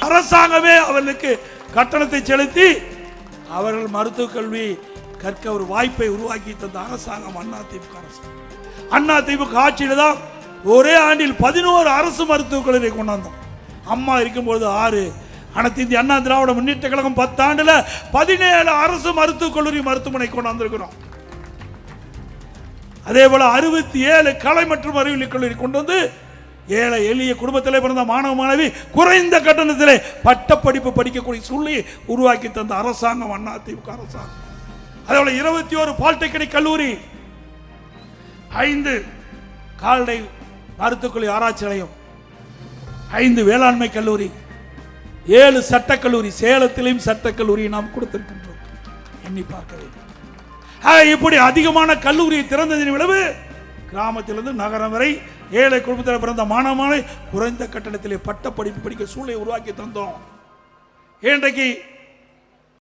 அரசாங்கமே அவர்களுக்கு கட்டணத்தை செலுத்தி அவர்கள் மருத்துவ கல்வி கற்க ஒரு வாய்ப்பை உருவாக்கி தந்த அரசாங்கம் அதிமுக அரசாங்கம். அதிமுக ஆட்சியில் தான் ஒரே ஆண்டில் 11 அரசு மருத்துவக் கல்லூரி கொண்டாந்தோம். அம்மா இருக்கும்போது 6, அனைத்து இந்திய அண்ணா திராவிட முன்னேற்ற கழகம் 10 ஆண்டுல 17 அரசு மருத்துவக் கல்லூரி மருத்துவமனை கொண்டாந்துருக்கிறோம். அதே போல 67 கலை மற்றும் அறிவியல் கல்லூரி கொண்டு வந்து ஏழை எளிய குடும்பத்திலே பிறந்த மாணவ மாணவி குறைந்த கட்டணத்திலே பட்டப்படிப்பு படிக்கக்கூடிய சூழ்நிலையை உருவாக்கி தந்த அரசாங்கம் அதிமுக அரசாங்கம். அதே போல 21 பாலிடெக்னிக் கல்லூரி, 5 கால்நடை மருத்துவக்கல்லூரி ஆராய்ச்சி நிலையம், 5 வேளாண்மை கல்லூரி, 7 சட்டக்கல்லூரி, சேலத்திலும் சட்டக்கல்லூரியை நாம் கொடுத்திருக்கின்றோம். எண்ணி பார்க்க வேண்டும். இப்படி அதிகமான கல்லூரியை திறந்ததின் விளைவு கிராமத்திலிருந்து நகரம் வரை ஏழை குடும்பத்தில் பிறந்த மாணவனை குறைந்த கட்டணத்திலே பட்ட படிப்பு படிக்க சூழலை உருவாக்கி தந்தோம். இன்றைக்கு